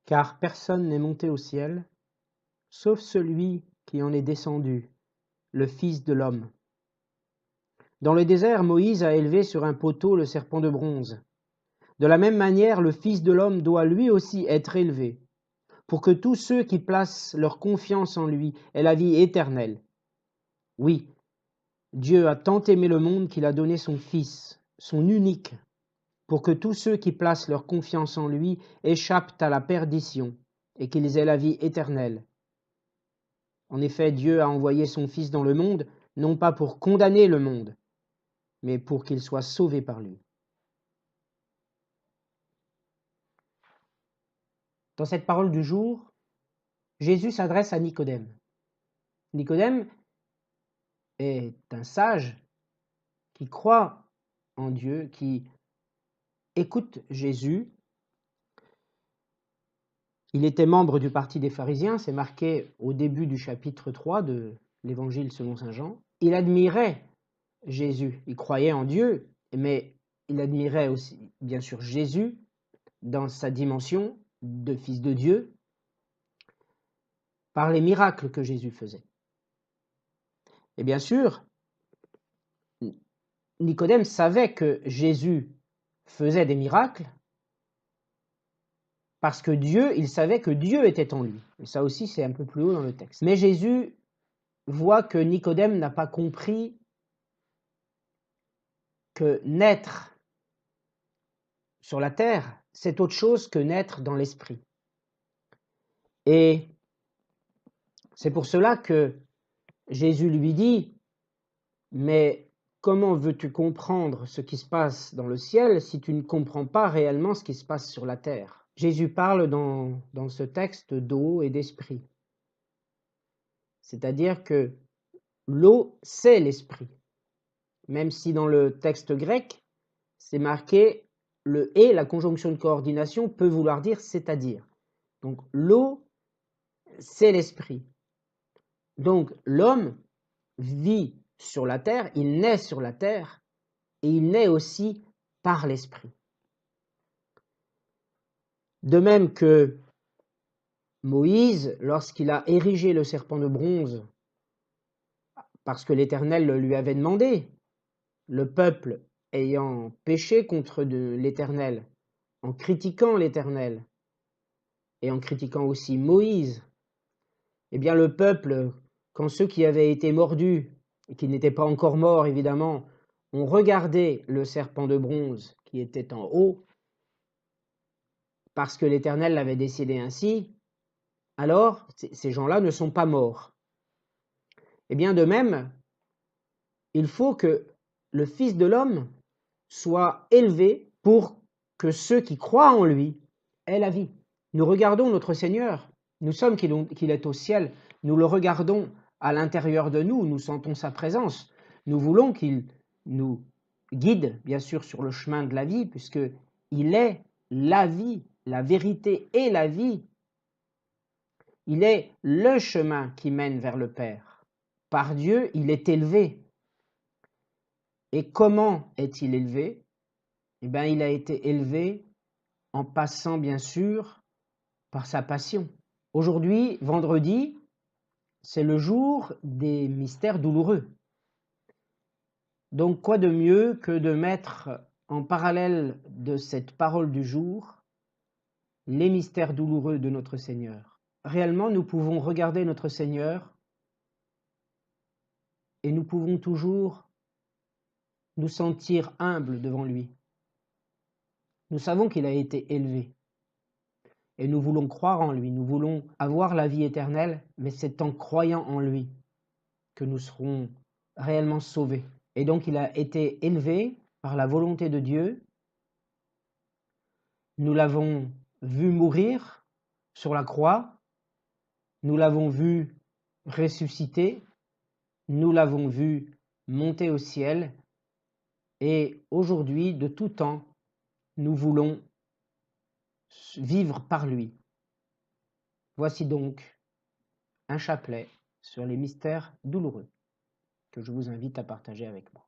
Car personne n'est monté au ciel, sauf celui qui en est descendu, le Fils de l'homme. Dans le désert, Moïse a élevé sur un poteau le serpent de bronze. De la même manière, le Fils de l'homme doit lui aussi être élevé, pour que tous ceux qui placent leur confiance en lui aient la vie éternelle. Oui, Dieu a tant aimé le monde qu'il a donné son Fils, son unique, pour que tous ceux qui placent leur confiance en lui échappent à la perdition et qu'ils aient la vie éternelle. En effet, Dieu a envoyé son Fils dans le monde, non pas pour condamner le monde, mais pour qu'il soit sauvé par lui. Dans cette parole du jour, Jésus s'adresse à Nicodème. Nicodème est un sage qui croit en Dieu, qui écoute Jésus. Il était membre du parti des pharisiens, c'est marqué au début du chapitre 3 de l'Évangile selon saint Jean. Il admirait Jésus, il croyait en Dieu, mais il admirait aussi, bien sûr, Jésus dans sa dimension de fils de Dieu par les miracles que Jésus faisait. Et bien sûr, Nicodème savait que Jésus faisait des miracles parce que il savait que Dieu était en lui. Et ça aussi, c'est un peu plus haut dans le texte. Mais Jésus voit que Nicodème n'a pas compris que naître sur la terre, c'est autre chose que naître dans l'esprit. Et c'est pour cela que Jésus lui dit, mais comment veux-tu comprendre ce qui se passe dans le ciel si tu ne comprends pas réellement ce qui se passe sur la terre? Jésus parle dans ce texte d'eau et d'esprit. C'est-à-dire que l'eau, c'est l'esprit. Même si dans le texte grec, c'est marqué le « et », la conjonction de coordination peut vouloir dire « c'est-à-dire ». Donc l'eau, c'est l'esprit. Donc l'homme vit sur la terre, il naît sur la terre, et il naît aussi par l'esprit. De même que Moïse, lorsqu'il a érigé le serpent de bronze, parce que l'Éternel le lui avait demandé, le peuple ayant péché contre l'Éternel, en critiquant l'Éternel, et en critiquant aussi Moïse, eh bien le peuple, quand ceux qui avaient été mordus, et qui n'étaient pas encore morts évidemment, ont regardé le serpent de bronze qui était en haut, parce que l'Éternel l'avait décidé ainsi, alors ces gens-là ne sont pas morts. Et bien de même, il faut que le Fils de l'homme soit élevé pour que ceux qui croient en lui aient la vie. Nous regardons notre Seigneur, nous sommes qu'il est au ciel, nous le regardons à l'intérieur de nous, nous sentons sa présence, nous voulons qu'il nous guide, bien sûr, sur le chemin de la vie, puisqu'il est la vie, la vérité et la vie. Il est le chemin qui mène vers le Père. Par Dieu, il est élevé. Et comment est-il élevé? Eh bien, il a été élevé en passant, bien sûr, par sa passion. Aujourd'hui, vendredi, c'est le jour des mystères douloureux. Donc, quoi de mieux que de mettre en parallèle de cette parole du jour les mystères douloureux de notre Seigneur. Réellement, nous pouvons regarder notre Seigneur et nous pouvons toujours nous sentir humbles devant lui. Nous savons qu'il a été élevé et nous voulons croire en lui, nous voulons avoir la vie éternelle, mais c'est en croyant en lui que nous serons réellement sauvés. Et donc il a été élevé par la volonté de Dieu. Nous l'avons vu mourir sur la croix, nous l'avons vu ressusciter, nous l'avons vu monter au ciel, et aujourd'hui, de tout temps, nous voulons vivre par lui. Voici donc un chapelet sur les mystères douloureux que je vous invite à partager avec moi.